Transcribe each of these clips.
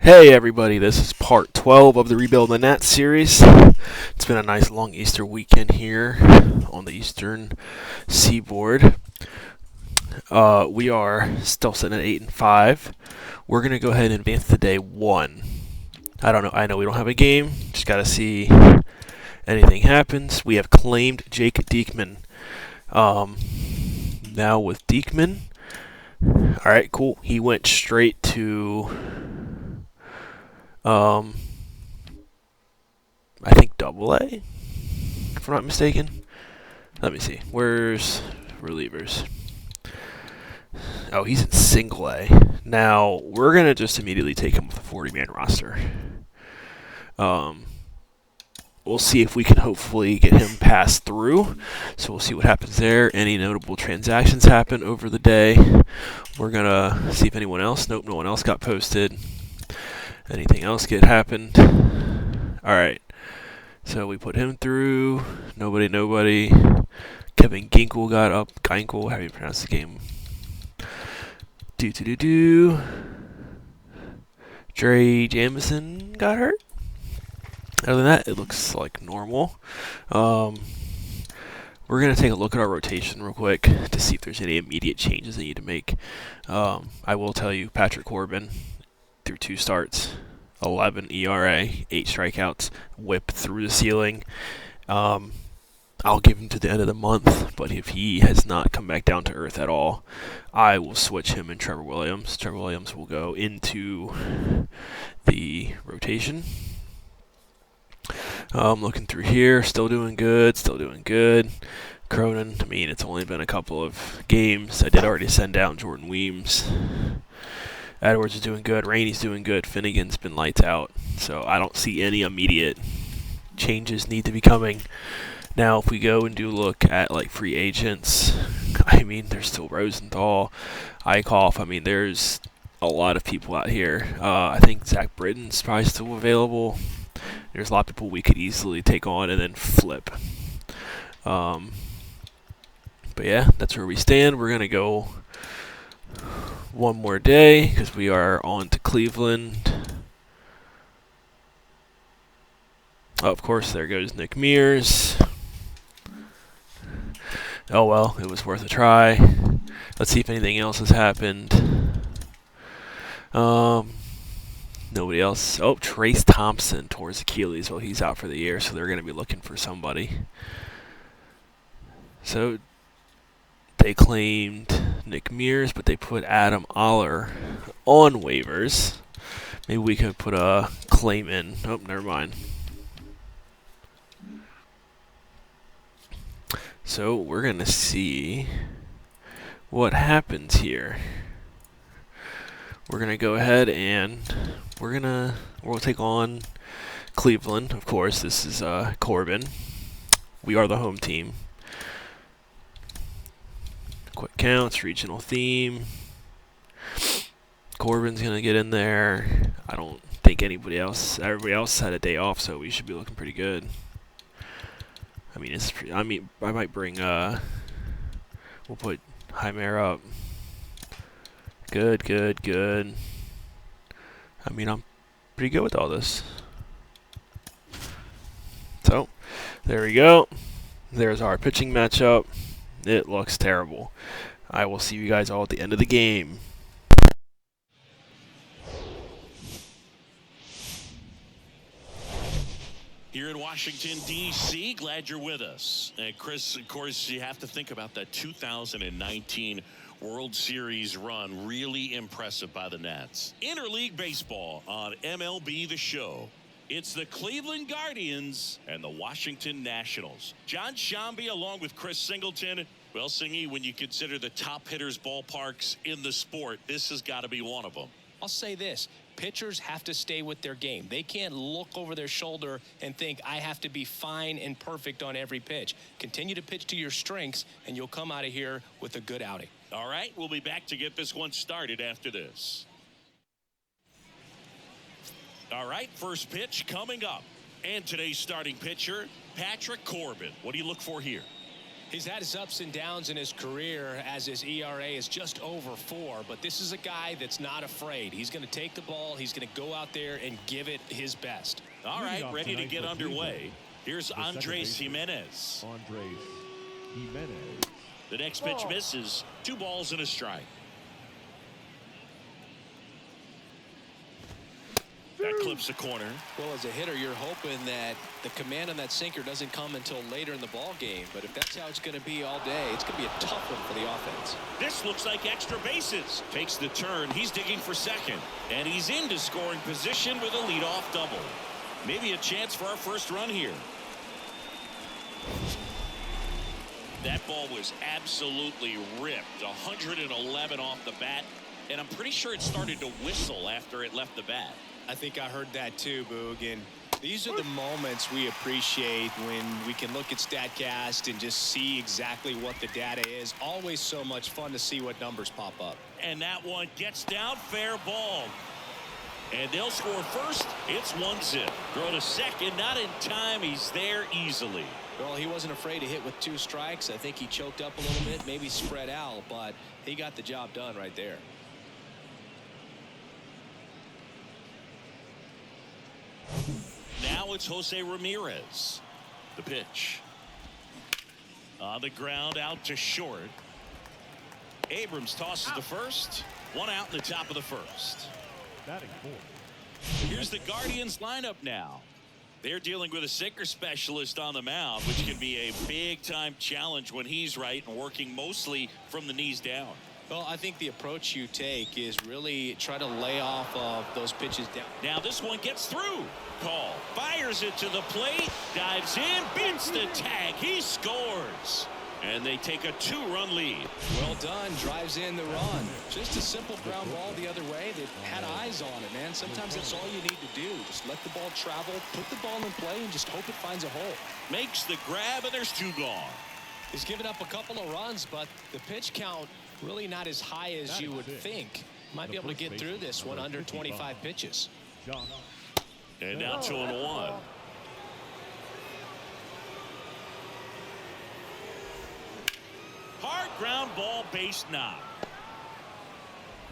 Hey everybody, this is part 12 of the Rebuild the Nats series. It's been a nice long Easter weekend here on the eastern seaboard. We are still sitting at 8-5. We're going to go ahead and advance to day 1. I know we don't have a game, just got to see anything happens. We have claimed Jake Diekman. Now with Diekman, alright, cool. He went straight to I think Double A, if I'm not mistaken. Let me see. Where's relievers? Oh, he's in Single A. Now, we're going to just immediately take him with a 40-man roster. We'll see if we can hopefully get him passed through. So we'll see what happens there. Any notable transactions happen over the day. We're going to see if anyone else. Nope, no one else got posted. Anything else happened? Alright. So we put him through. Nobody. Kevin Ginkel got up. Ginkel, how do you pronounce the game? Dre Jamison got hurt. Other than that, it looks like normal. We're going to take a look at our rotation real quick to see if there's any immediate changes they need to make. I will tell you, Patrick Corbin, through 2 starts, 11 ERA, 8 strikeouts, whip through the ceiling. I'll give him to the end of the month, but if he has not come back down to earth at all, I will switch him and Trevor Williams. Trevor Williams will go into the rotation. Looking through here, still doing good. Cronin, it's only been a couple of games. I did already send down Jordan Weems. Edwards is doing good. Rainey's doing good. Finnegan's been lights out. So I don't see any immediate changes need to be coming. Now, if we go and do look at like free agents, there's still Rosenthal, Eichhoff. There's a lot of people out here. I think Zach Britton's probably still available. There's a lot of people we could easily take on and then flip. But yeah, that's where we stand. We're going to go one more day because we are on to Cleveland. Oh, of course, there goes Nick Mears. Oh well, it was worth a try. Let's see if anything else has happened. Nobody else. Oh, Trace Thompson tore his Achilles. Well, he's out for the year, so they're going to be looking for somebody. So they claimed Nick Mears, but they put Adam Aller on waivers. Maybe we could put a claim in. Oh, never mind. So we're going to see what happens here. We're going to go ahead and we'll take on Cleveland. Of course, this is Corbin. We are the home team. Quick counts, regional theme. Corbin's going to get in there. I don't think everybody else had a day off, so we should be looking pretty good. I might bring, we'll put Jaime up. Good. I'm pretty good with all this. So, there we go. There's our pitching matchup. It looks terrible. I will see you guys all at the end of the game. Here in Washington, D.C., glad you're with us. And Chris, of course, you have to think about that 2019 World Series run. Really impressive by the Nats. Interleague Baseball on MLB The Show. It's the Cleveland Guardians and the Washington Nationals. John Shambi along with Chris Singleton. Well, Singy, when you consider the top hitters' ballparks in the sport, this has got to be one of them. I'll say this. Pitchers have to stay with their game. They can't look over their shoulder and think, I have to be fine and perfect on every pitch. Continue to pitch to your strengths, and you'll come out of here with a good outing. All right, we'll be back to get this one started after this. All right, first pitch coming up. And today's starting pitcher, Patrick Corbin. What do you look for here? He's had his ups and downs in his career as his ERA is just over 4, but this is a guy that's not afraid. He's going to take the ball. He's going to go out there and give it his best. All right, ready to get underway. Here's Andres Jimenez. Andres Jimenez. The next pitch misses. 2 balls and a strike. That clips the corner. Well, as a hitter, you're hoping that the command on that sinker doesn't come until later in the ball game. But if that's how it's going to be all day, it's going to be a tough one for the offense. This looks like extra bases. Takes the turn. He's digging for second. And he's into scoring position with a leadoff double. Maybe a chance for our first run here. That ball was absolutely ripped. 111 off the bat. And I'm pretty sure it started to whistle after it left the bat. I think I heard that too, Boog. And these are the moments we appreciate when we can look at StatCast and just see exactly what the data is. Always so much fun to see what numbers pop up. And that one gets down, fair ball. And they'll score first. It's 1-0. Throw to second, not in time. He's there easily. Well, he wasn't afraid to hit with 2 strikes. I think he choked up a little bit, maybe spread out, but he got the job done right there. Now it's Jose Ramirez. The pitch. On the ground, out to short. Abrams tosses to first. 1 out in the top of the first. Batting 4. Here's the Guardians lineup now. They're dealing with a sinker specialist on the mound, which can be a big-time challenge when he's right and working mostly from the knees down. Well, I think the approach you take is really try to lay off of those pitches down. Now this one gets through. Call. Fires it to the plate. Dives in. Beats the tag. He scores. And they take a 2-run lead. Well done. Drives in the run. Just a simple ground ball the other way that had eyes on it, man. Sometimes that's all you need to do. Just let the ball travel, put the ball in play, and just hope it finds a hole. Makes the grab, and there's 2 gone. He's given up a couple of runs, but the pitch count really not as high as you would think. Might be able to get through this one under 25 pitches. And now 2-1. Hard ground ball, base knock.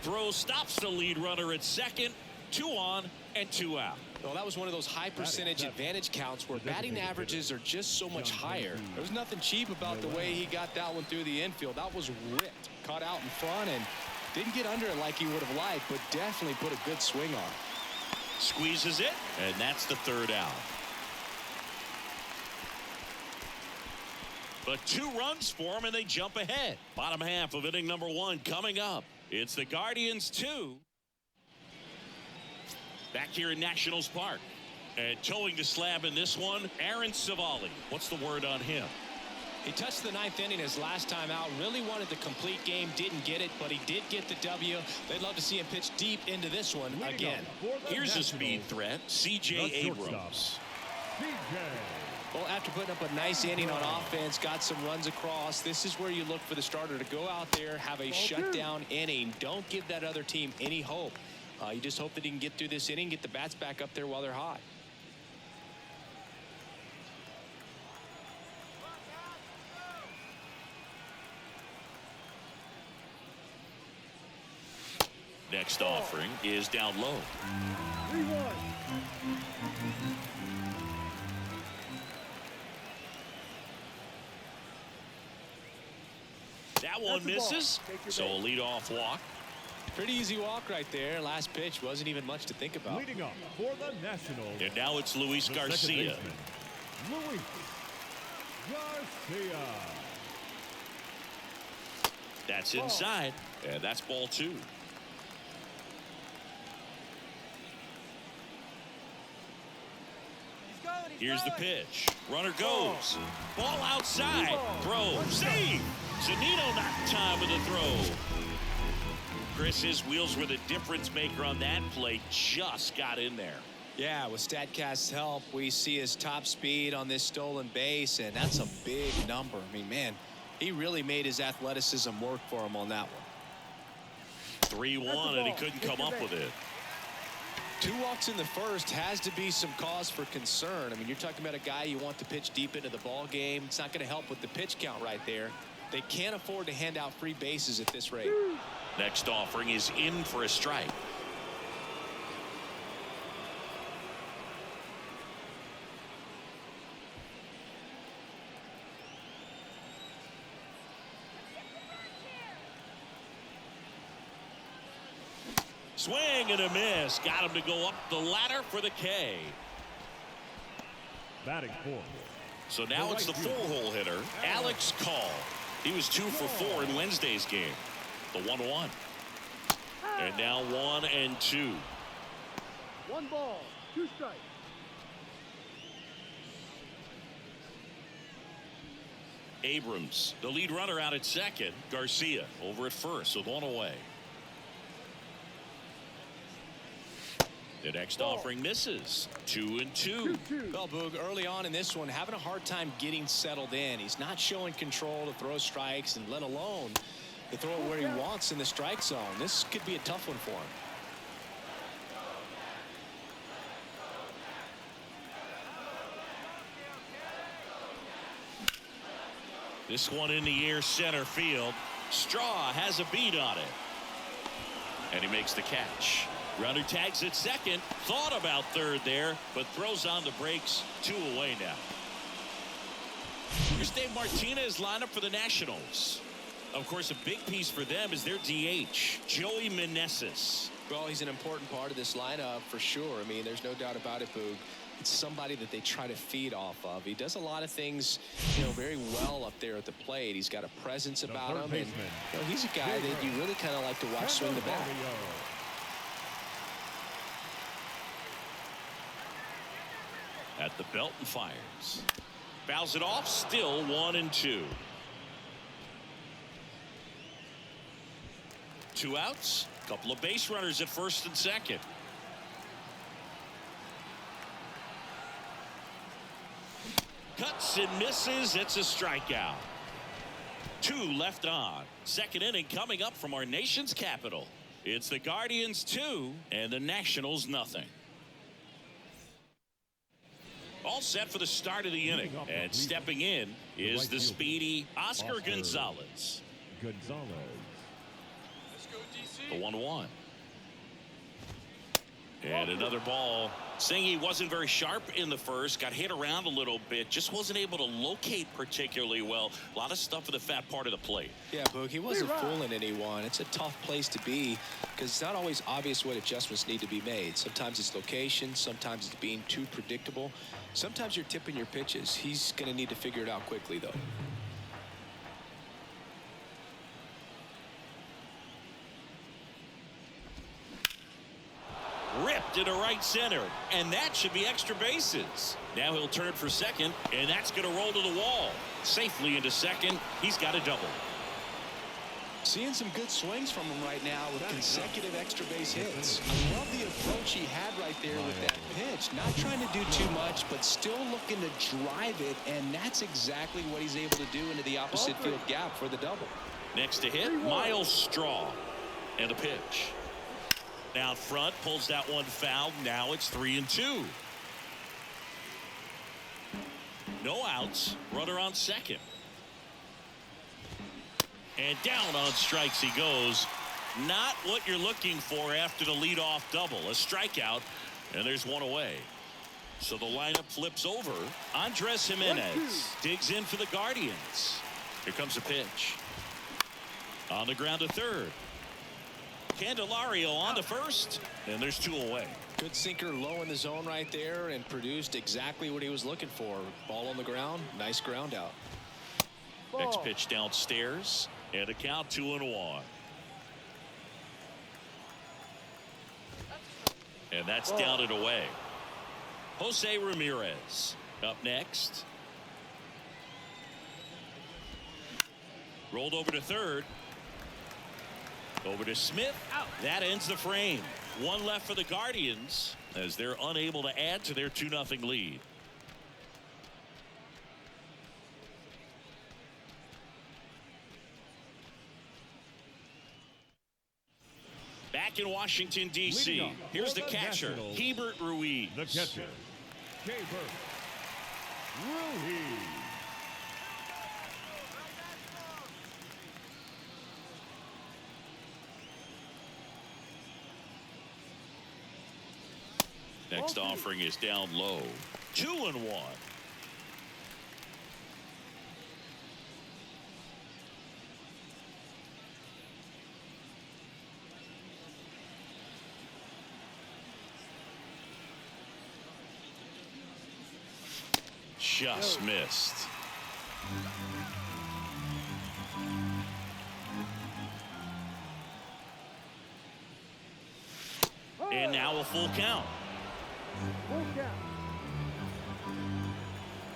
Throw stops the lead runner at second. 2 on and 2 out. Well, that was one of those high percentage advantage counts where batting averages are just so much higher. There was nothing cheap about the way he got that one through the infield. That was ripped. Caught out in front and didn't get under it like he would have liked, but definitely put a good swing on. Squeezes it, and that's the 3rd out. But 2 runs for him, and they jump ahead. Bottom half of inning number 1 coming up. It's the Guardians 2. Back here in Nationals Park. And towing the slab in this one, Aaron Civale. What's the word on him? He touched the 9th inning his last time out. Really wanted the complete game. Didn't get it, but he did get the W. They'd love to see him pitch deep into this one again. Here's a speed threat, C.J. Abrams. Well, after putting up a nice inning on offense, got some runs across, this is where you look for the starter to go out there, have a shutdown inning. Don't give that other team any hope. You just hope that he can get through this inning, get the bats back up there while they're hot. Next offering is down low. 3-1. That one misses, so a leadoff walk. Pretty easy walk right there. Last pitch wasn't even much to think about. Leading up for the Nationals. And now it's Luis Garcia. Luis Garcia. That's inside, and that's ball 2. Here's the pitch. Runner goes. Ball outside. Throw. Save. Zunino not in time with the throw. Chris, his wheels were the difference maker on that play. Just got in there. Yeah, with StatCast's help, we see his top speed on this stolen base, and that's a big number. I mean, man, he really made his athleticism work for him on that one. 3-1, and he couldn't come up with it. 2 walks in the first has to be some cause for concern. I mean, you're talking about a guy you want to pitch deep into the ball game. It's not going to help with the pitch count right there. They can't afford to hand out free bases at this rate. Next offering is in for a strike. Swing and a miss. Got him to go up the ladder for the K. Batting fourth. So now it's the 4-hole hitter, Alex Call. He was 2 for 4 in Wednesday's game. The 1-1. And now 1-2. 1 ball, 2 strikes. Abrams, the lead runner out at second. Garcia over at first with 1 away. The next offering misses. 2-2. Well, Boog, early on in this one, having a hard time getting settled in. He's not showing control to throw strikes, and let alone to throw it where he wants in the strike zone. This could be a tough one for him. This one in the air center field. Straw has a beat on it. And he makes the catch. Runner tags at second. Thought about third there, but throws on the brakes. 2 away now. Here's Dave Martinez lineup for the Nationals. Of course, a big piece for them is their DH, Joey Meneses. Well, he's an important part of this lineup for sure. I mean, there's no doubt about it, Boog. It's somebody that they try to feed off of. He does a lot of things, very well up there at the plate. He's got a presence about him, and he's a guy that you really kind of like to watch swing the bat. At the belt and fires. Fouls it off, still 1-2. 2 outs, couple of base runners at first and second. Cuts and misses. It's a strikeout. 2 left on. Second inning coming up from our nation's capital. It's the Guardians 2 and the Nationals nothing. All set for the start of the inning, and stepping in is the speedy Oscar Gonzalez. The 1-1. And another ball. Saying he wasn't very sharp in the first, got hit around a little bit, just wasn't able to locate particularly well. A lot of stuff for the fat part of the plate. Yeah, Boog, he wasn't fooling anyone. It's a tough place to be because it's not always obvious what adjustments need to be made. Sometimes it's location, sometimes it's being too predictable. Sometimes you're tipping your pitches. He's going to need to figure it out quickly, though. Ripped into right center, and that should be extra bases. Now he'll turn for second, and that's going to roll to the wall. Safely into second. He's got a double. Seeing some good swings from him right now with consecutive extra base hits. I love the approach he had right there with that pitch. Not trying to do too much, but still looking to drive it, and that's exactly what he's able to do into the opposite field gap for the double. Next to hit, Miles Straw. And a pitch. Out front, pulls that one foul. Now it's 3-2. No outs. Runner on second. And down on strikes he goes. Not what you're looking for after the leadoff double. A strikeout, and there's 1 away. So the lineup flips over. Andres Jimenez digs in for the Guardians. Here comes a pitch. On the ground to third. Candelario on to first, and there's 2 away. Good sinker low in the zone right there and produced exactly what he was looking for. Ball on the ground, nice ground out. Next pitch downstairs, and a count 2-1. And that's down and away. Jose Ramirez up next. Rolled over to third. Over to Smith. Out. That ends the frame. 1 left for the Guardians as they're unable to add to their 2-0 lead. Back back in Washington, D.C. Leading off Here's for the the catcher, Nationals, Hebert Ruiz. The catcher, Rebirth. Ruiz. Next offering is down low. 2-1. Just missed. And now a full count. Full count.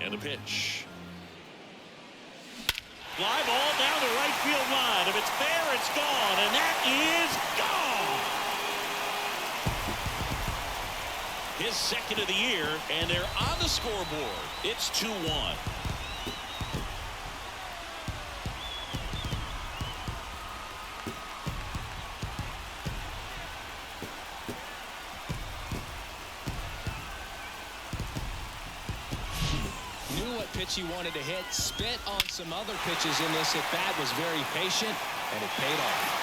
And the pitch. Fly ball down the right field line. If it's fair, it's gone. And that is gone. His second of the year, and they're on the scoreboard. It's 2-1. Knew what pitch he wanted to hit, spit on some other pitches in this at bat, was very patient, and it paid off.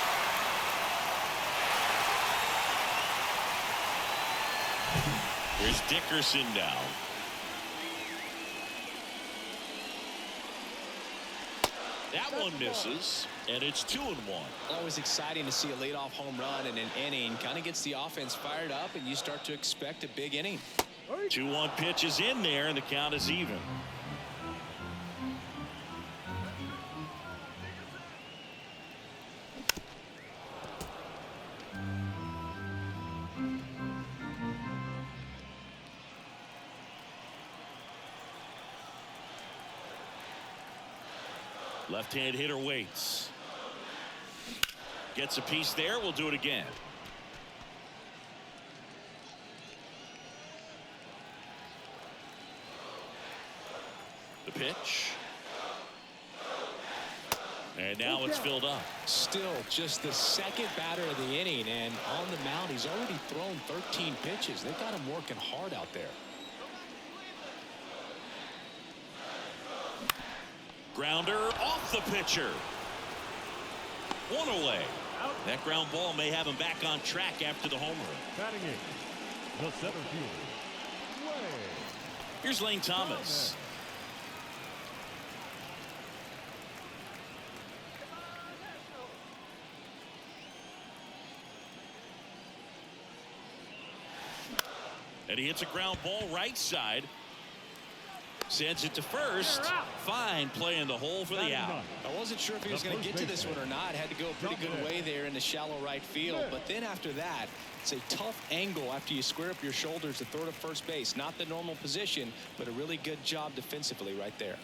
Here's Dickerson now. That one misses, and it's 2-1. Always exciting to see a leadoff home run in an inning. Kind of gets the offense fired up, and you start to expect a big inning. 2-1 pitch is in there, and the count is even. Left-hand hitter waits. Gets a piece there. We'll do it again. The pitch. And now it's filled up. Still just the second batter of the inning, and on the mound, he's already thrown 13 pitches. They've got him working hard out there. Grounder off the pitcher. One away. That ground ball may have him back on track after the home run. Batting in, the center fielder, Way. Here's Lane Thomas. And he hits a ground ball right side. Sends it to first. Fine play in the hole for the out. I wasn't sure if he was going to get to this one or not. Had to go a pretty good way there in the shallow right field. But then after that, it's a tough angle after you square up your shoulders to throw to first base. Not the normal position, but a really good job defensively right there.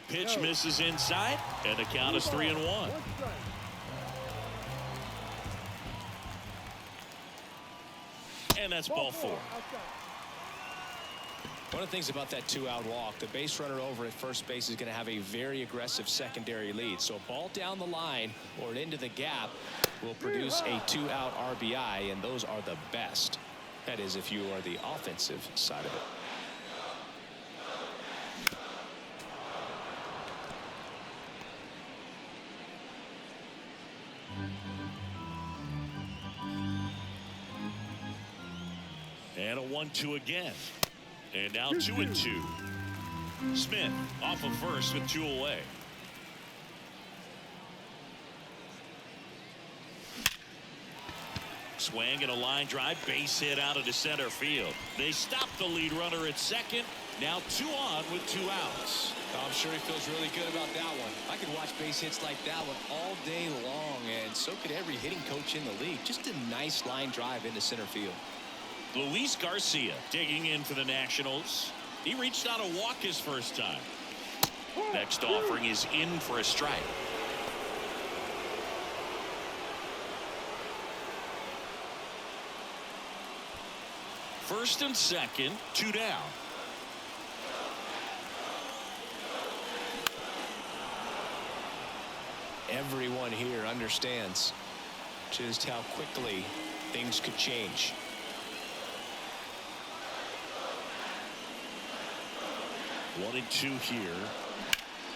Pitch misses inside, and the count is 3-1. And that's ball 4. One of the things about that 2-out walk, the base runner over at first base is going to have a very aggressive secondary lead. So a ball down the line or into the gap will produce a 2-out RBI, and those are the best. That is, if you are the offensive side of it. And a 1-2 again. And now 2-2. Smith off of first with 2 away. Swing and a line drive, base hit out into center field. They stop the lead runner at second. Now 2 on with 2 outs. I'm sure he feels really good about that one. I could watch base hits like that one all day long, and so could every hitting coach in the league. Just a nice line drive into center field. Luis Garcia digging in for the Nationals. He reached out a walk his first time. Next offering is in for a strike. First and second, 2 down. everyone here understands just how quickly things could change. One and two here.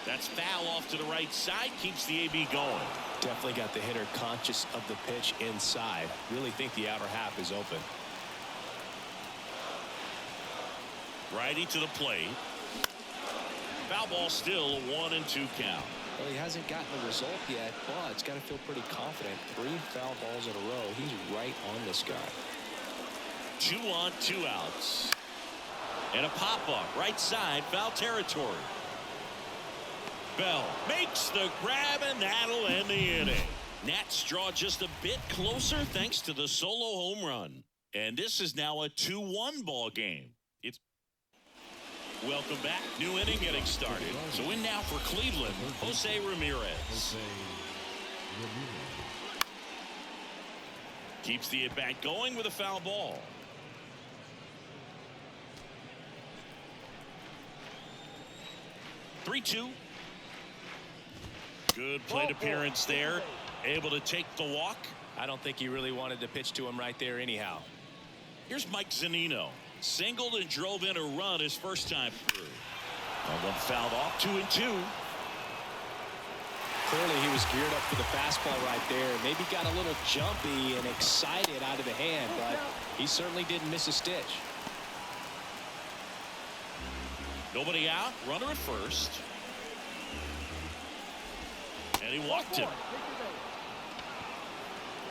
That's foul off to the right side. Keeps the AB going. Definitely got the hitter conscious of the pitch inside. Really think the outer half is open. Righty to the plate. Foul ball still, a 1-2 count. Well, he hasn't gotten the result yet, but it's got to feel pretty confident. 3 foul balls in a row. He's right on this guy. 2 on, 2 outs. And a pop-up, right side, foul territory. Bell makes the grab, and that'll end the inning. Nats draw just a bit closer thanks to the solo home run. And this is now a 2-1 ball game. It's welcome back. New inning getting started. So in now for Cleveland, Jose Ramirez. Keeps the at-bat going with a foul ball. Three-two. Good plate appearance there. Able to take the walk. I don't think he really wanted to pitch to him right there anyhow. Here's Mike Zunino. Singled and drove in a run his first time through. That one fouled off. 2-2. Clearly he was geared up for the fastball right there. Maybe got a little jumpy and excited out of the hand, but he certainly didn't miss a stitch. Nobody out. Runner at first. And he walked him.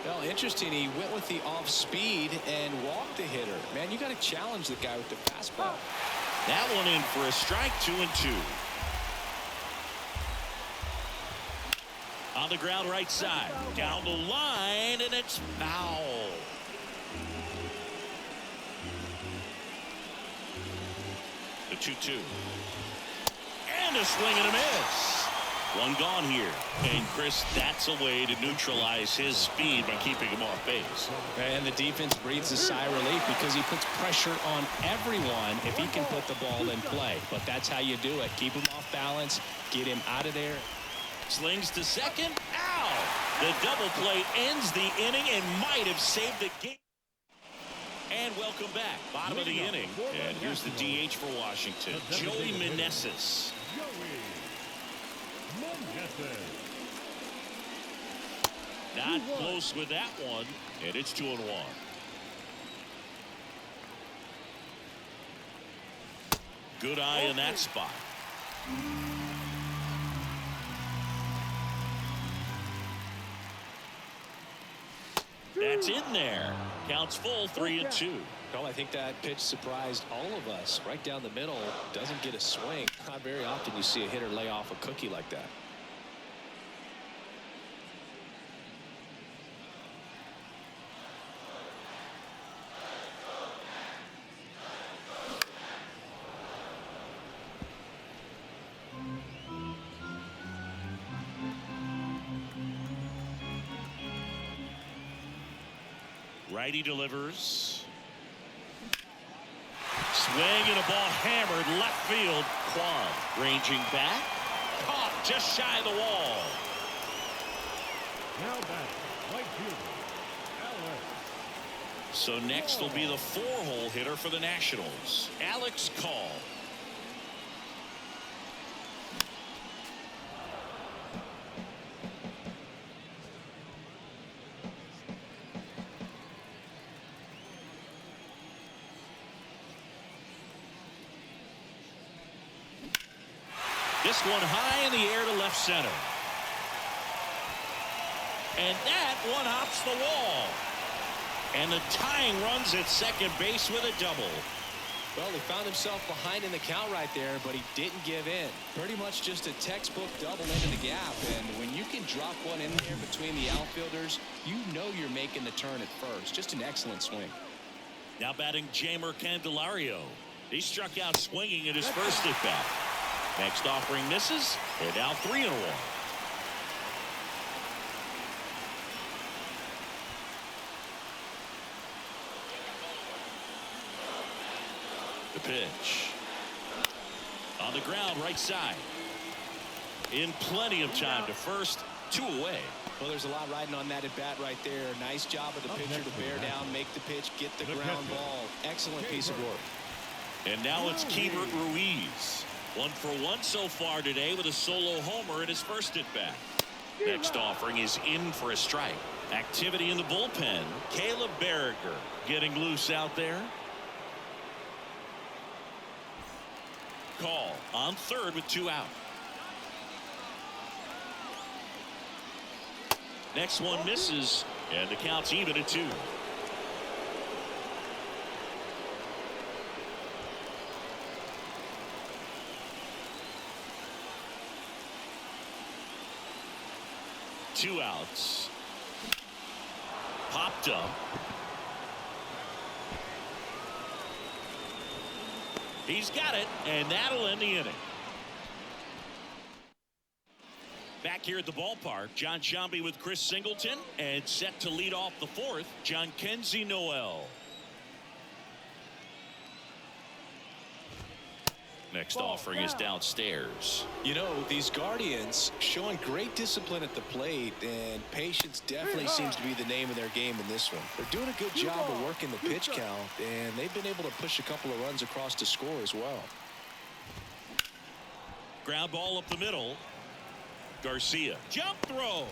Well, interesting. He went with the off speed and walked the hitter. Man, you got to challenge the guy with the fastball. That one in for a strike. 2-2. On the ground right side. Down the line, and it's foul. The 2-2. And a swing and a miss. One gone here. And Chris, that's a way to neutralize his speed by keeping him off base. And the defense breathes a sigh of relief because he puts pressure on everyone if he can put the ball in play. But that's how you do it. Keep him off balance. Get him out of there. Slings to second. Ow! The double play ends the inning and might have saved the game. And welcome back. Bottom of the inning. And here's the DH for Washington. Joey Meneses. Not close with that one. And it's 2-1. Good eye in that spot. That's in there. Counts full. 3-2. Well, I think that pitch surprised all of us. Right down the middle. Doesn't get a swing. Not very often you see a hitter lay off a cookie like that. Righty delivers. Swing and a ball hammered left field. Kwan ranging back. Caught just shy of the wall. Now back, right fielder, Alex. So next will be the 4-hole hitter for the Nationals, Alex Call. This one high in the air to left center. And that one hops the wall. And the tying runs at second base with a double. Well, he found himself behind in the count right there, but he didn't give in. Pretty much just a textbook double into the gap. And when you can drop one in there between the outfielders, you know you're making the turn at first. Just an excellent swing. Now batting Jamer Candelario. He struck out swinging at his first at bat. Next offering misses. They're now 3-1. The pitch. On the ground right side. In plenty of time to first. 2 away. Well, there's a lot riding on that at bat right there. Nice job of the pitcher to bear down, make the pitch, get the ground ball. Excellent piece of work. And now it's Keibert Ruiz. 1 for 1 so far today with a solo homer in his first at bat. Next offering is in for a strike. Activity in the bullpen. Caleb Berriger getting loose out there. Call on third with 2 out. Next one misses, and the count's even at 2. Two outs. Popped up. He's got it, and that'll end the inning. Back here at the ballpark, John Sciambi with Chris Singleton, and set to lead off the 4th, John Kenzie Noel. Next offering is downstairs. You know, these Guardians showing great discipline at the plate, and patience definitely seems to be the name of their game in this one. They're doing a good job of working the pitch count, and they've been able to push a couple of runs across to score as well. Ground ball up the middle. Garcia. Jump throw.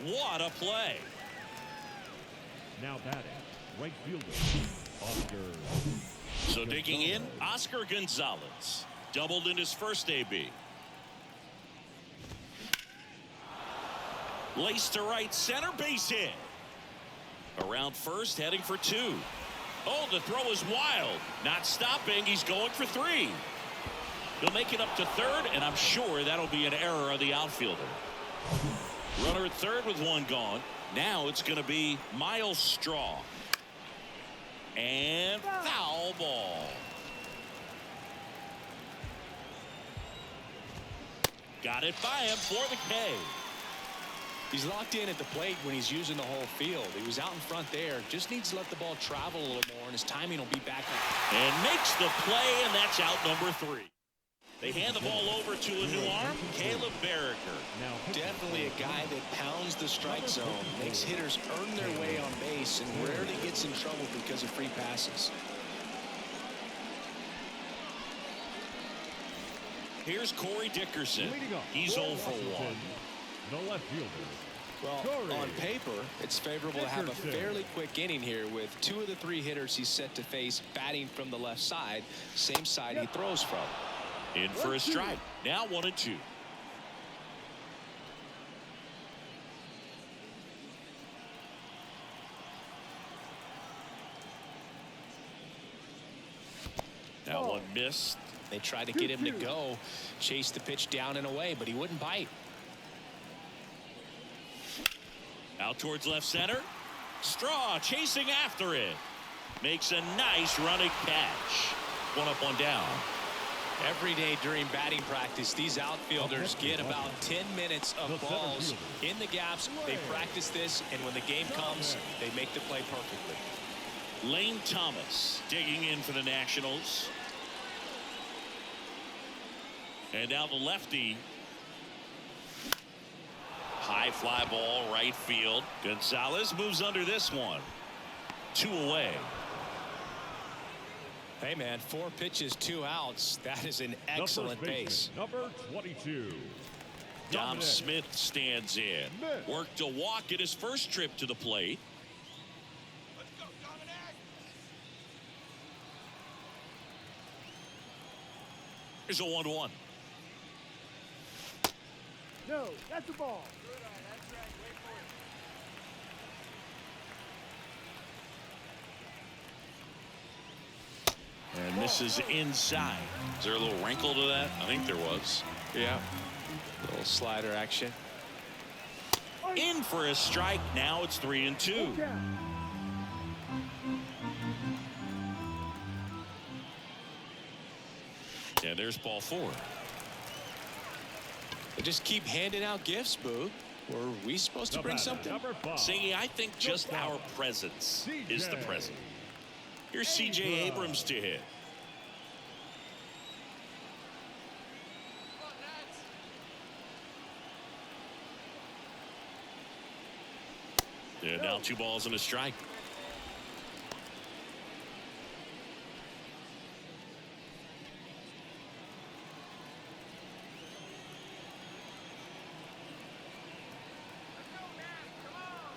What a play. Now batting, right fielder, Oscar. So digging in, Oscar Gonzalez. Doubled in his first AB. Laced to right center, base hit. Around first, heading for 2. Oh, the throw is wild. Not stopping, he's going for 3. He'll make it up to third, and I'm sure that'll be an error of the outfielder. Runner at third with 1 gone. Now it's going to be Miles Straw. And foul ball. Got it by him for the K. He's locked in at the plate when he's using the whole field. He was out in front there. Just needs to let the ball travel a little more, and his timing will be back. And makes the play, and that's out number 3. They hand the ball over to a new arm, Caleb Berriger. Definitely a guy that pounds the strike zone, makes hitters earn their way on base, and rarely gets in trouble because of free passes. Here's Corey Dickerson. He's 0 for 1. The left fielder. Well, on paper, it's favorable to have a fairly quick inning here with 2 of the 3 hitters he's set to face batting from the left side, same side he throws from. In for a strike. Now 1 and 2. Now 1 missed. They tried to get him to go, chase the pitch down and away, but he wouldn't bite. Out towards left center. Straw chasing after it. Makes a nice running catch. 1 up, 1 down. Every day during batting practice, these outfielders get about 10 minutes of balls in the gaps. They practice this, and when the game comes, they make the play perfectly. Lane Thomas digging in for the Nationals. And now the lefty. High fly ball, right field. Gonzalez moves under this one. 2 away. Hey, man, 4 pitches, 2 outs. That is an excellent base. Number 22. Dom Smith stands in. Worked a walk at his first trip to the plate. Here's a 1-1. No, that's a ball. And misses inside. Is there a little wrinkle to that? I think there was. Yeah. Little slider action. In for a strike. Now it's 3 and 2. And there's ball 4. They just keep handing out gifts, Boo. Were we supposed to bring something? See, I think just our presence is the present. Here's C.J. Abrams to hit. And now 2 balls and a strike.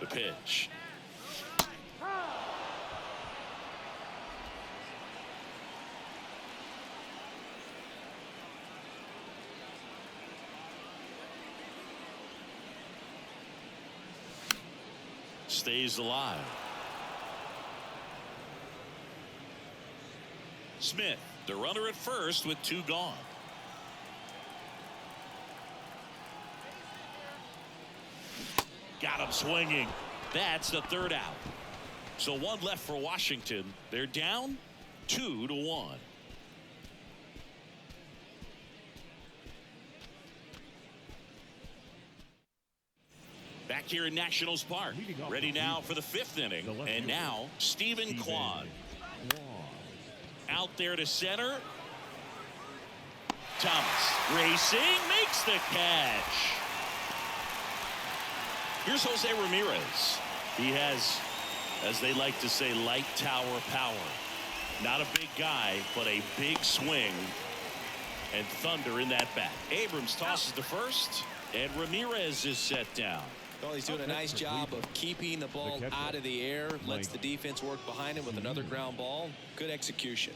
The pitch. Stays alive. Smith, the runner at first with 2 gone. Got him swinging. That's the 3rd out. So 1 left for Washington. They're down 2-1. Back here in Nationals Park. Ready now for the 5th inning. And now Stephen Kwan. Out there to center. Thomas racing, makes the catch. Here's Jose Ramirez. He has, as they like to say, light tower power. Not a big guy, but a big swing and thunder in that bat. Abrams tosses to first, and Ramirez is set down. Well, he's doing a nice job of keeping the ball out of the air, lets the defense work behind him with another ground ball. Good execution.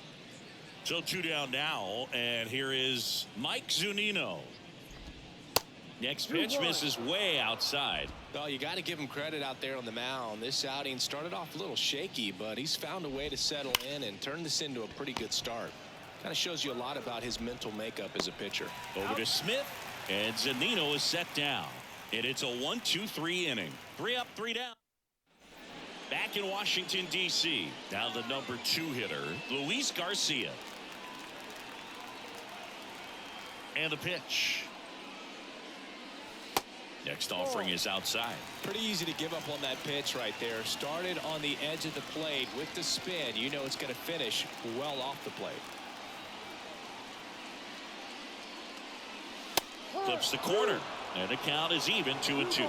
So 2 down now, and here is Mike Zunino. Next pitch misses way outside. Well, you got to give him credit out there on the mound. This outing started off a little shaky, but he's found a way to settle in and turn this into a pretty good start. Kind of shows you a lot about his mental makeup as a pitcher. Over to Smith, and Zunino is set down. And it's a 1-2-3 inning. 3 up, 3 down. Back in Washington, D.C. Now the number 2 hitter, Luis Garcia. And the pitch. Next offering is outside. Pretty easy to give up on that pitch right there. Started on the edge of the plate with the spin. You know it's going to finish well off the plate. Flips the corner. And the count is even 2-2.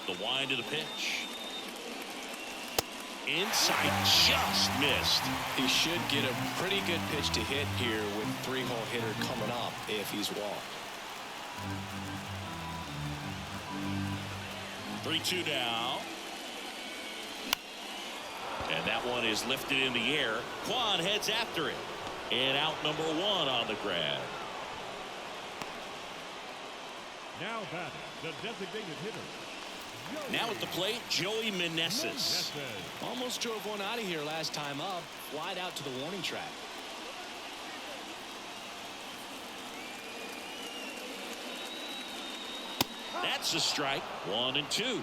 The wind of the pitch. Inside, just missed. He should get a pretty good pitch to hit here with 3-hole hitter coming up if he's walked. 3-2 now. And that one is lifted in the air. Kwan heads after it. And out number 1 on the grab. Now batting, the designated hitter. Now at the plate, Joey Meneses. Almost drove one out of here last time up. Wide out to the warning track. That's a strike. 1-2.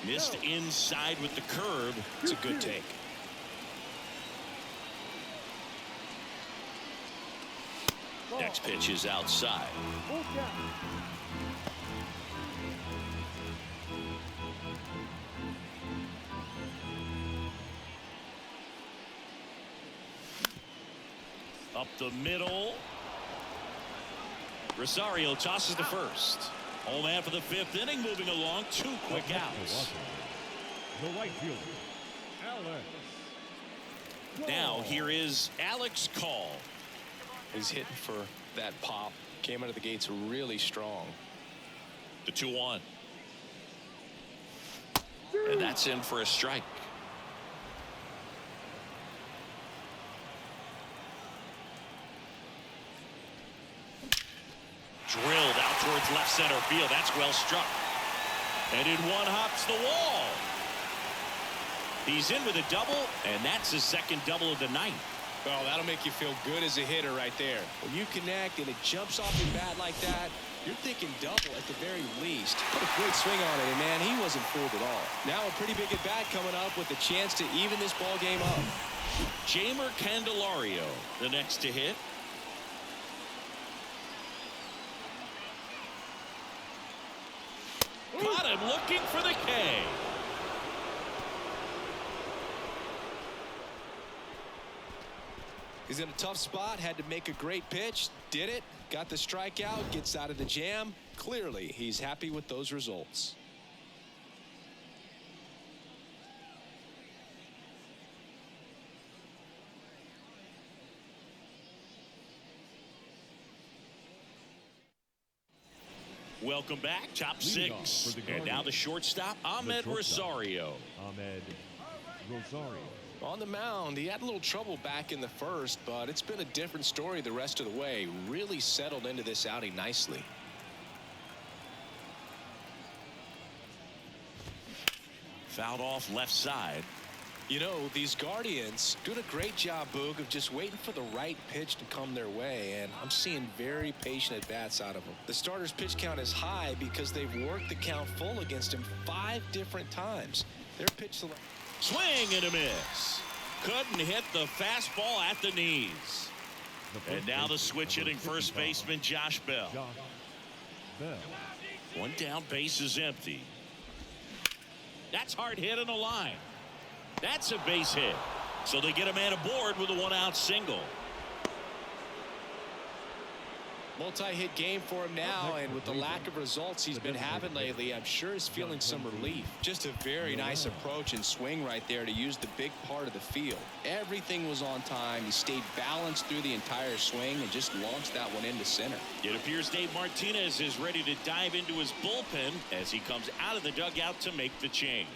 Missed inside with the curve. It's a good take. Next pitch is outside. Up the middle. Rosario tosses to first. Home man for the 5th inning, moving along. 2 quick outs. The right fielder, Alex. Now here is Alex Call. He's hitting for that pop. Came out of the gates really strong. The 2-1. And that's in for a strike. Drilled out towards left center field. That's well struck. And in one hops the wall. He's in with a double, and that's his 2nd double of the night. Well, that'll make you feel good as a hitter right there. When you connect and it jumps off your bat like that, you're thinking double at the very least. Put a great swing on it, and man, he wasn't fooled at all. Now a pretty big at bat coming up with a chance to even this ball game up. Jamer Candelario, the next to hit. Caught him looking for the K. He's in a tough spot, had to make a great pitch, did it, got the strikeout, gets out of the jam. Clearly, he's happy with those results. Welcome back, top Leading off six. for the And now Guardians, the shortstop, Ahmed Rosario. Ahmed Rosario. On the mound, he had a little trouble back in the first, but it's been a different story the rest of the way. Really settled into this outing nicely. Fouled off left side. You know, these Guardians doing a great job, Boog, of just waiting for the right pitch to come their way, and I'm seeing very patient at-bats out of them. The starter's pitch count is high because they've worked the count full against him 5 different times. Their pitch select. Swing and a miss. Couldn't hit the fastball at the knees. And now the switch hitting first baseman Josh Bell. One down, base is empty. That's hard hit on the line. That's a base hit. So they get a man aboard with a 1-out single. Multi-hit game for him now, and with the lack of results he's been having lately, I'm sure he's feeling some relief. Just a very nice approach and swing right there to use the big part of the field. Everything was on time. He stayed balanced through the entire swing and just launched that one into center. It appears Dave Martinez is ready to dive into his bullpen as he comes out of the dugout to make the change.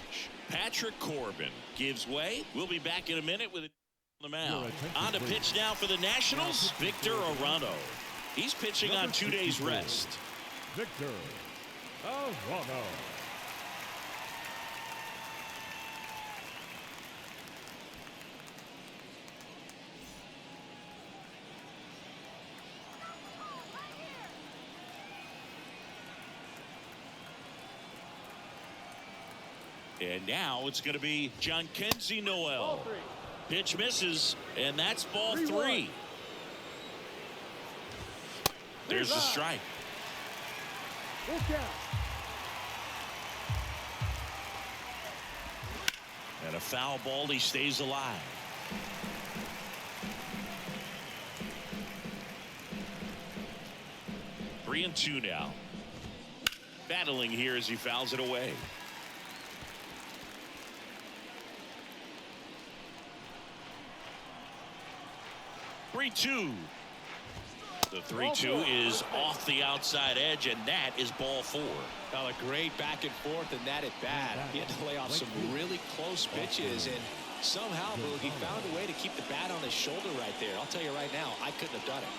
Patrick Corbin gives way. We'll be back in a minute with it on the mound. On to pitch now for the Nationals, Victor Arano. He's pitching on 2 days rest. Victor Arano. And now it's going to be Jhonkensy Noel. Pitch misses, and that's ball 3. There's the strike. Full count. And a foul ball, he stays alive. Three and two now. Battling here as he fouls it away. Three-two. The 3-2 is off the outside edge, and that is ball 4. Well, a great back and forth, and that at bat. He had to lay off some really close pitches, and somehow, Boog, he found a way to keep the bat on his shoulder right there. I'll tell you right now, I couldn't have done it.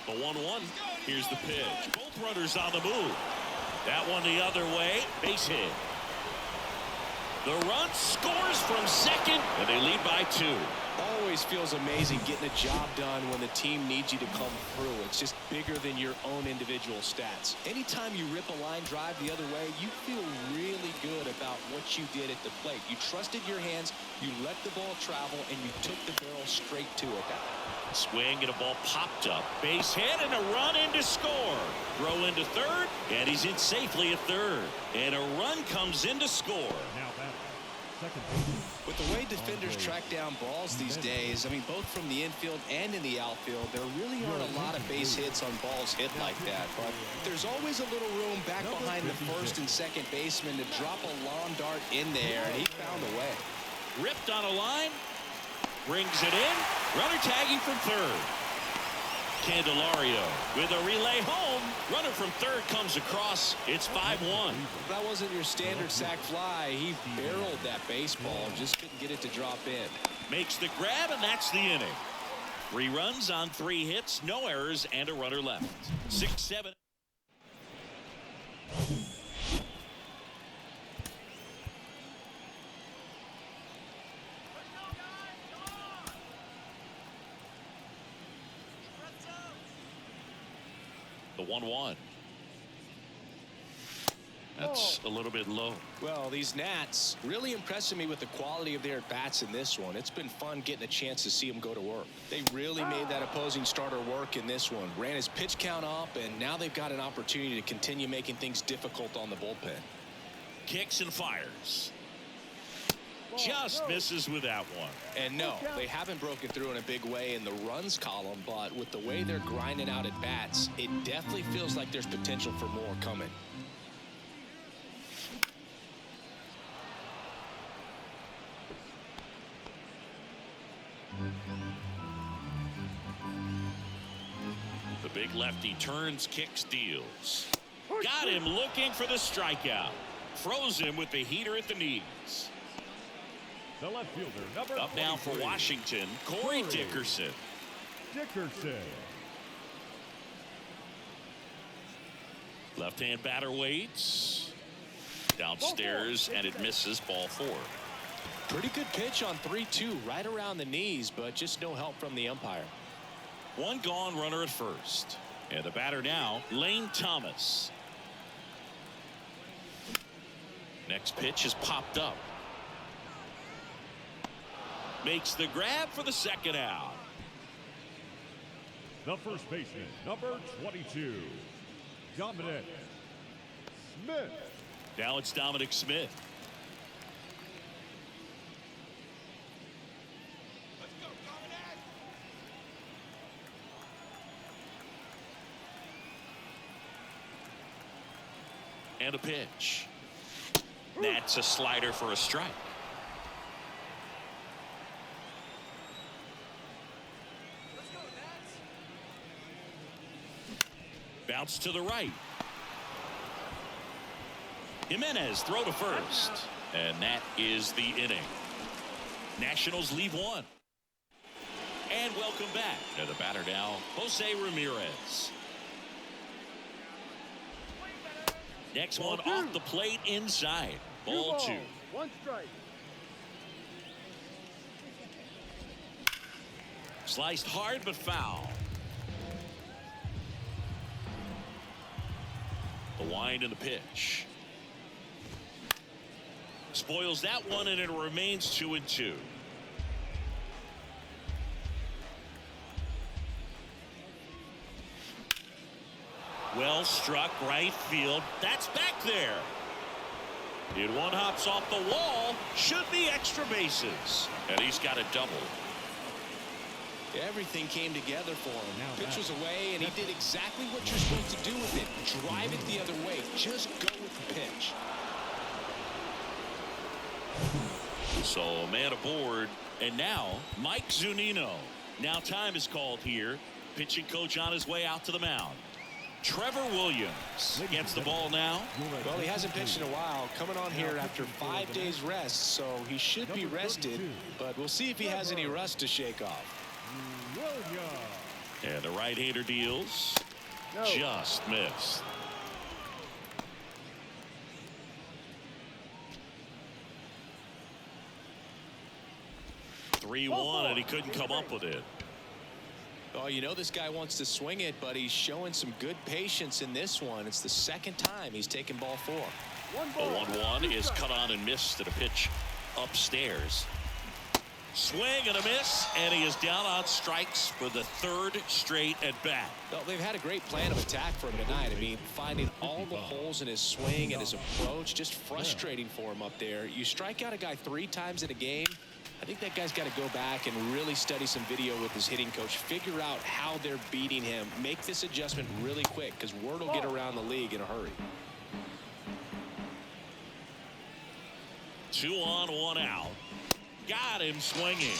The 1-1. Here's the pitch. Both runners on the move. That one the other way. Base hit. The run scores from second, and they lead by 2. Always feels amazing getting a job done when the team needs you to come through. It's just bigger than your own individual stats. Anytime you rip a line drive the other way, you feel really good about what you did at the plate. You trusted your hands, you let the ball travel, and you took the barrel straight to it. Swing and a ball popped up. Base hit and a run in to score. Throw into third, and he's in safely at third. And a run comes in to score. Now back, second base. With the way defenders track down balls these days, I mean, both from the infield and in the outfield, there really aren't a lot of base hits on balls hit like that. But there's always a little room back behind the first and second baseman to drop a long dart in there, and he found a way. Ripped on a line. Brings it in. Runner tagging from third. Candelario with a relay home. Runner from third comes across. It's 5-1. That wasn't your standard sac fly. He barreled that baseball, just couldn't get it to drop in. Makes the grab, and that's the inning. 3 runs on 3 hits, no errors, and a runner left. 6-7. The 1-1. That's a little bit low. Well, these Nats really impressing me with the quality of their at-bats in this one. It's been fun getting a chance to see them go to work. They really made that opposing starter work in this one. Ran his pitch count up, and now they've got an opportunity to continue making things difficult on the bullpen. Kicks and fires. Just misses with that one. And no, they haven't broken through in a big way in the runs column, but with the way they're grinding out at bats, it definitely feels like there's potential for more coming. The big lefty turns, kicks, deals. Got him looking for the strikeout. Froze him with the heater at the knees. The left fielder, number Up now for 23. Washington, Corey Dickerson. Dickerson. Left-hand batter waits. Downstairs, and it misses, ball 4. Pretty good pitch on 3-2, right around the knees, but just no help from the umpire. One gone, runner at first. And the batter now, Lane Thomas. Next pitch is popped up. Makes the grab for the second out. The first baseman, number 22, Dominic Smith. Now it's Dominic Smith. And a pitch. That's a slider for a strike. Bounce to the right. Jimenez throw to first. And that is the inning. Nationals leave one. And welcome back. To the batter now, Jose Ramirez. Next one off the plate inside. Ball 2. 1 strike. Sliced hard but foul. The wind and the pitch. Spoils that one, and it remains 2-2. Well struck, right field. That's back there. It one hops off the wall. Should be extra bases. And he's got a double. Everything came together for him. Pitch was away, and he did exactly what you're supposed to do with it. Drive it the other way. Just go with the pitch. So man aboard. And now Mike Zunino. Now time is called here. Pitching coach on his way out to the mound. Trevor Williams gets the ball now. Well, he hasn't pitched in a while, coming on here after 5 days rest, so he should be rested, but we'll see if he has any rust to shake off. And the right-hander deals. Just missed. "3-1", and he couldn't come up with it. Oh, you know this guy wants to swing it, but he's showing some good patience in this one. It's the second time he's taken ball 4. The 1-1 is cut on and missed at a pitch upstairs. Swing and a miss, and he is down on strikes for the 3rd straight at bat. Well, they've had a great plan of attack for him tonight. I mean, finding all the holes in his swing and his approach, just frustrating for him up there. You strike out a guy 3 times in a game, I think that guy's got to go back and really study some video with his hitting coach, figure out how they're beating him, make this adjustment really quick, because word will get around the league in a hurry. 2 on, 1 out. Got him swinging.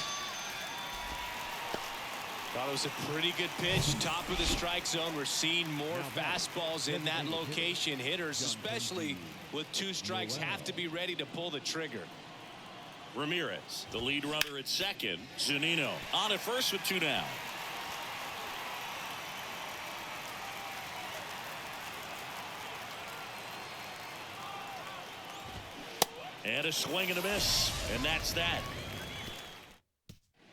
Thought it was a pretty good pitch. Top of the strike zone. We're seeing more fastballs in that location. Hitters, especially with 2 strikes, have to be ready to pull the trigger. Ramirez, the lead runner at second. Zunino on at first with 2 down. And a swing and a miss, and that's that.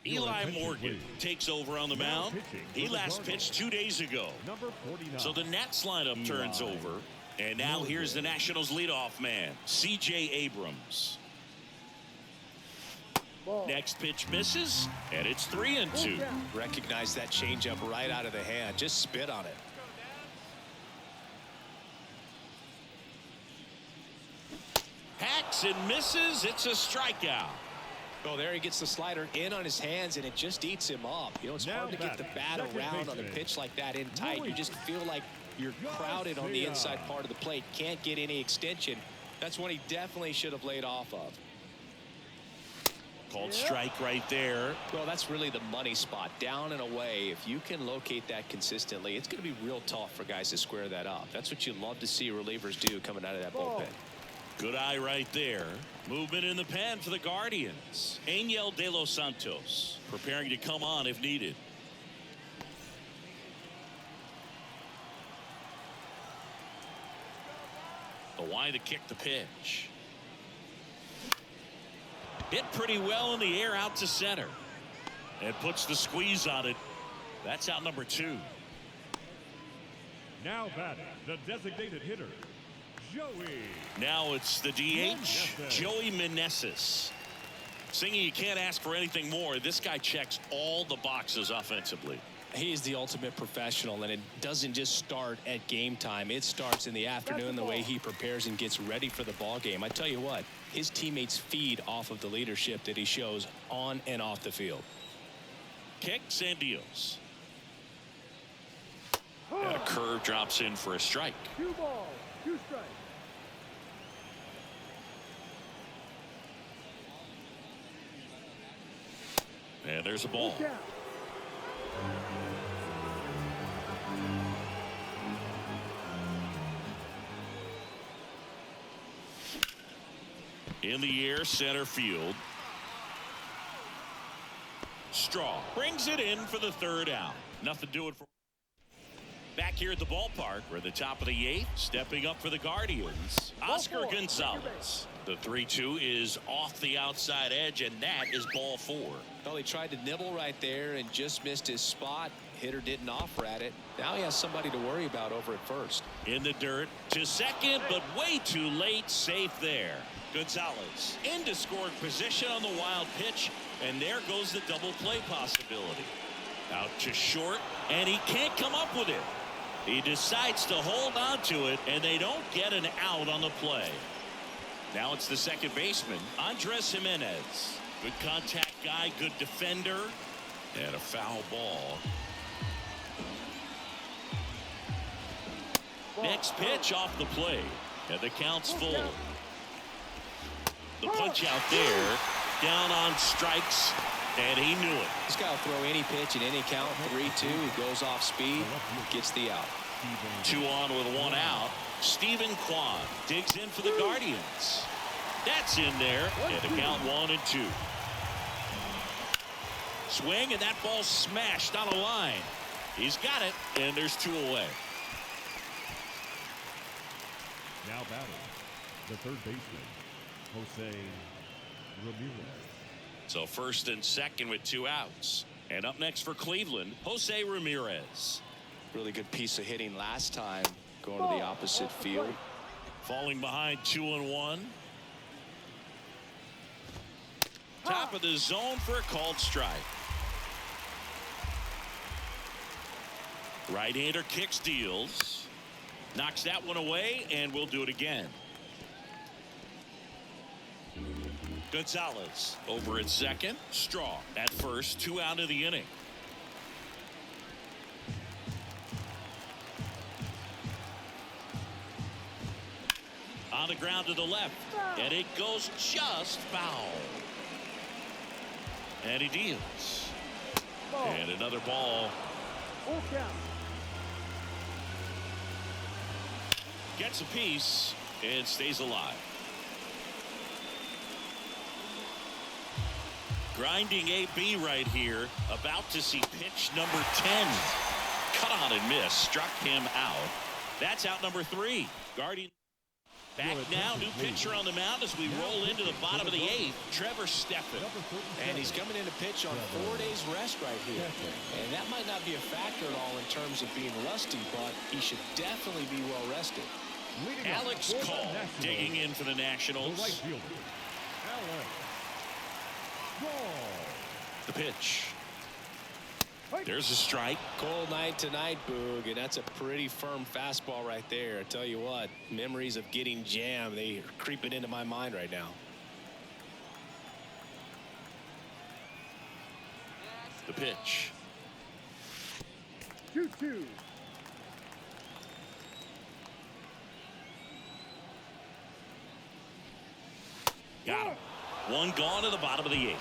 Eli Morgan takes over on the mound. He last pitched 2 days ago. Number 49. So the Nats lineup turns over. And now here's the Nationals leadoff man, C.J. Abrams. Ball. Next pitch misses, and it's 3-2. Recognize that changeup right out of the hand. Just spit on it. Hacks and misses. It's a strikeout. Oh, there he gets the slider in on his hands, and it just eats him up. You know, it's hard to get the bat around on a pitch like that in tight. You just feel like you're crowded on the inside part of the plate. Can't get any extension. That's one he definitely should have laid off of. Called strike right there. Well, that's really the money spot. Down and away. If you can locate that consistently, it's going to be real tough for guys to square that up. That's what you love to see relievers do coming out of that bullpen. Good eye right there. Movement in the pen for the Guardians. Angel De Los Santos preparing to come on if needed. The wide to kick the pitch. Hit pretty well in the air out to center. And puts the squeeze on it. That's out number 2. Now batting, the designated hitter, Joey. Now it's the DH, Joey Meneses. Singing, you can't ask for anything more. This guy checks all the boxes offensively. He is the ultimate professional, and it doesn't just start at game time. It starts in the afternoon, the way he prepares and gets ready for the ball game. I tell you what, his teammates feed off of the leadership that he shows on and off the field. Kicks and deals. And a curve drops in for a strike. 2 balls, 2 strikes. And there's a ball. Look out. In the air, center field. Straw brings it in for the 3rd out. Nothing doing for. Back here at the ballpark, we're at the top of the 8th. Stepping up for the Guardians, Oscar Gonzalez. The 3-2 is off the outside edge, and that is ball 4. Well, he tried to nibble right there and just missed his spot. Hitter didn't offer at it. Now he has somebody to worry about over at first. In the dirt to second, but way too late. Safe there. Gonzalez into scoring position on the wild pitch, and there goes the double play possibility. Out to short, and he can't come up with it. He decides to hold on to it, and they don't get an out on the play. Now it's the second baseman, Andres Jimenez. Good contact guy, good defender, and a foul ball. Next pitch off the plate, and the count's full. The punch out there, down on strikes, and he knew it. This guy will throw any pitch in any count. 3-2, he goes off speed, gets the out. 2 on with 1 out. Stephen Kwan digs in for the Guardians. That's in there, and the count 1-2. Swing, and that ball smashed on a line. He's got it, and there's 2 away. Now batting, the third baseman, Jose Ramirez. So first and second with 2 outs. And up next for Cleveland, Jose Ramirez. Really good piece of hitting last time, going to the opposite field. Falling behind 2-1. Top of the zone for a called strike. Right-hander kicks, deals. Knocks that one away, and we'll do it again. Gonzalez over at second. Straw at first. 2 out of the inning. On the ground to the left, and it goes just foul. And he deals. And another ball. Full count. Gets a piece and stays alive. Grinding AB right here. About to see pitch number 10. Cut on and miss. Struck him out. That's out number 3. Guardian back now. New pitcher on the mound as we roll into the bottom of the 8th. Trevor Steffen. And he's coming in to pitch on 4 days rest right here. And that might not be a factor at all in terms of being rusty, but he should definitely be well rested. Leading off Alex for the Call Nationals, digging in for the the right Nationals. fielder, Alex Call. The pitch. There's a strike. Cold night tonight, Boog, and that's a pretty firm fastball right there. I tell you what, memories of getting jammed, they are creeping into my mind right now. The pitch. 2-2. Got him. One gone to the bottom of the 8th.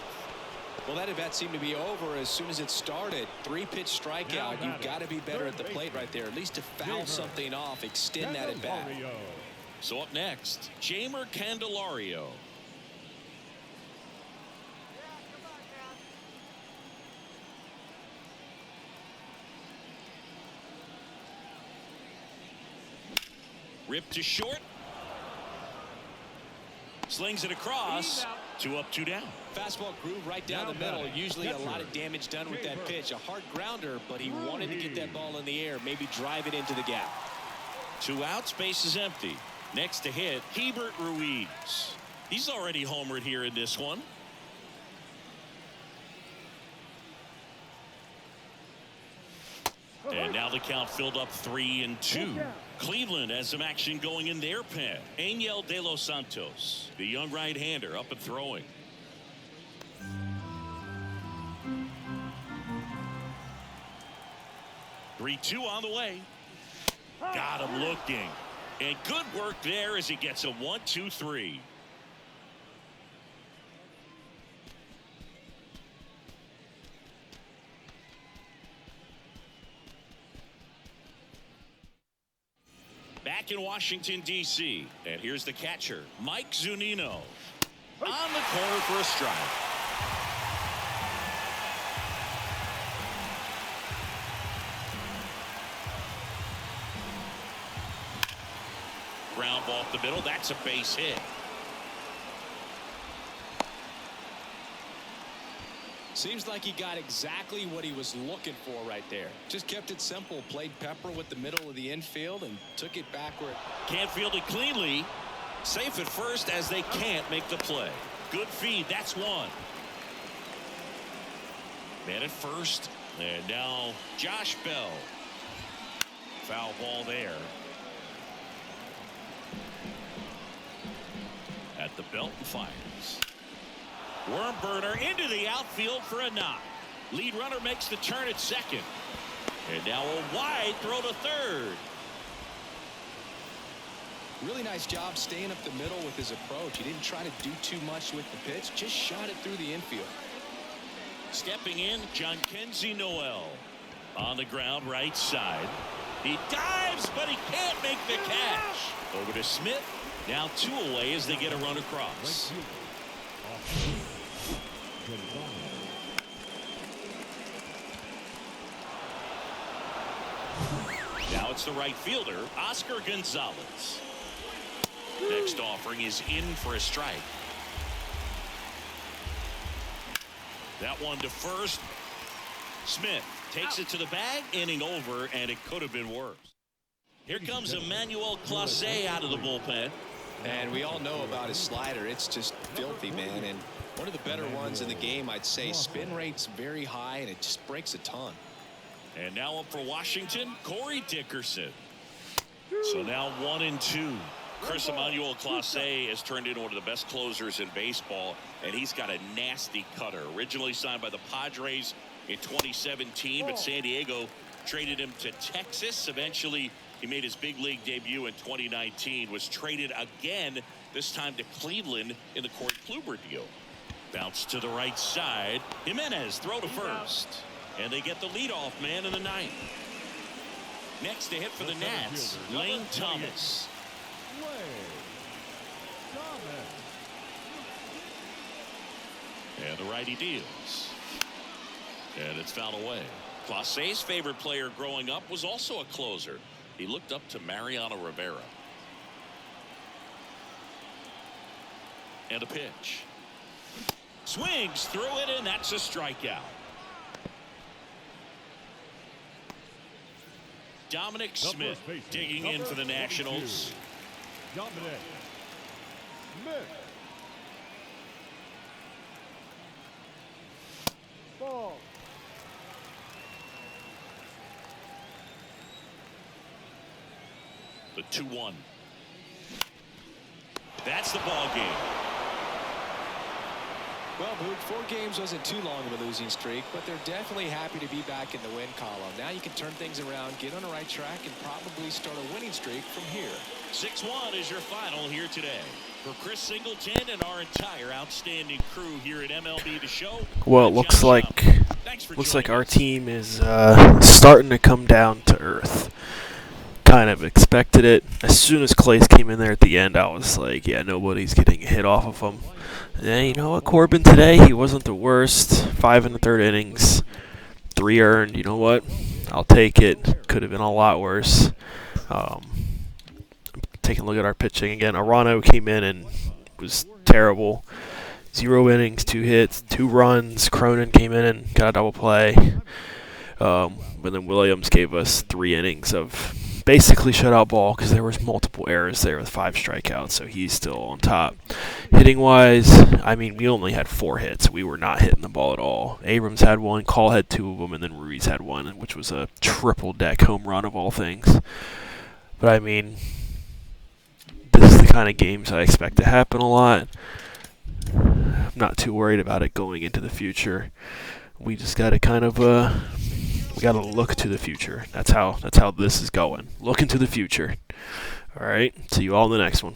Well, that at bat seemed to be over as soon as it started. 3-pitch strikeout. You've got to be better at the plate right there, at least to foul something off, extend that at bat. So up next, Jamer Candelario. Ripped to short. Slings it across. 2 up, 2 down. Fastball groove right down the middle. Usually a lot of damage done with that pitch. A hard grounder, but he wanted to get that ball in the air, maybe drive it into the gap. 2 outs, base is empty. Next to hit, Hebert Ruiz. He's already homered here in this one. And now the count filled up 3-2. Cleveland has some action going in their pen. Angel De Los Santos, the young right-hander, up and throwing. Three-two on the way. Got him looking. And good work there as he gets a 1-2-3. Back in Washington, D.C. And here's the catcher, Mike Zunino. On the corner for a strike. Ground ball up the middle. That's a base hit. Seems like he got exactly what he was looking for right there. Just kept it simple, played pepper with the middle of the infield and took it backward. Can't field it cleanly. Safe at first as they can't make the play. Good feed. That's one. Man at first. And now Josh Bell. Foul ball there. At the belt and fires. Worm burner into the outfield for a knock. Lead runner makes the turn at second. And now a wide throw to third. Really nice job staying up the middle with his approach. He didn't try to do too much with the pitch, just shot it through the infield. Stepping in, Jhonkensy Noel. On the ground, right side. He dives, but he can't make the catch. Over to Smith. Now 2 away as they get a run across. Now it's the right fielder, Oscar Gonzalez. Next offering is in for a strike. That one to first. Smith takes it to the bag, inning over, and it could have been worse. Here comes Emmanuel Clase out of the bullpen. And we all know about his slider. It's just filthy, man. And one of the better ones in the game, I'd say. Spin rate's very high, and it just breaks a ton. And now up for Washington, Corey Dickerson. So now 1-2. Chris Emmanuel Clase has turned into one of the best closers in baseball, and he's got a nasty cutter. Originally signed by the Padres in 2017, but San Diego traded him to Texas. Eventually, he made his big league debut in 2019, was traded again, this time to Cleveland in the Corey Kluber deal. Bounce to the right side. Jimenez throw to first. And they get the leadoff man in the 9th. Next to hit for the Nats, Lane Thomas. And the righty deals. And it's fouled away. Clase's favorite player growing up was also a closer. He looked up to Mariano Rivera. And a pitch. Swings through it, and that's a strikeout. Dominic Smith digging in for the Nationals. Dominate. Miss. Ball. The 2-1. That's the ball game. Well, Moog, 4 games wasn't too long of a losing streak, but they're definitely happy to be back in the win column. Now you can turn things around, get on the right track, and probably start a winning streak from here. 6-1 is your final here today. For Chris Singleton and our entire outstanding crew here at MLB The Show. Well, it I'm looks John like Schaub. Thanks for looks like joining our us. team is starting to come down to earth. Kind of expected it. As soon as Clays came in there at the end, I was like, yeah, nobody's getting a hit off of him. And you know what, Corbin today, he wasn't the worst. 5 1/3 innings, 3 earned. You know what? I'll take it. Could have been a lot worse. Taking a look at our pitching again. Arano came in and was terrible. 0 innings, 2 hits, 2 runs. Cronin came in and got a double play. But then Williams gave us 3 innings of basically shutout ball because there was multiple errors there with 5 strikeouts, so he's still on top. Hitting wise, I mean, we only had 4 hits. We were not hitting the ball at all. Abrams had 1, Call had 2 of them, and then Ruiz had 1, which was a triple deck home run of all things. But I mean, this is the kind of games I expect to happen a lot. I'm not too worried about it going into the future. We just got to kind of we got to look to the future. That's how this is going. Look into the future. All right. See you all in the next one.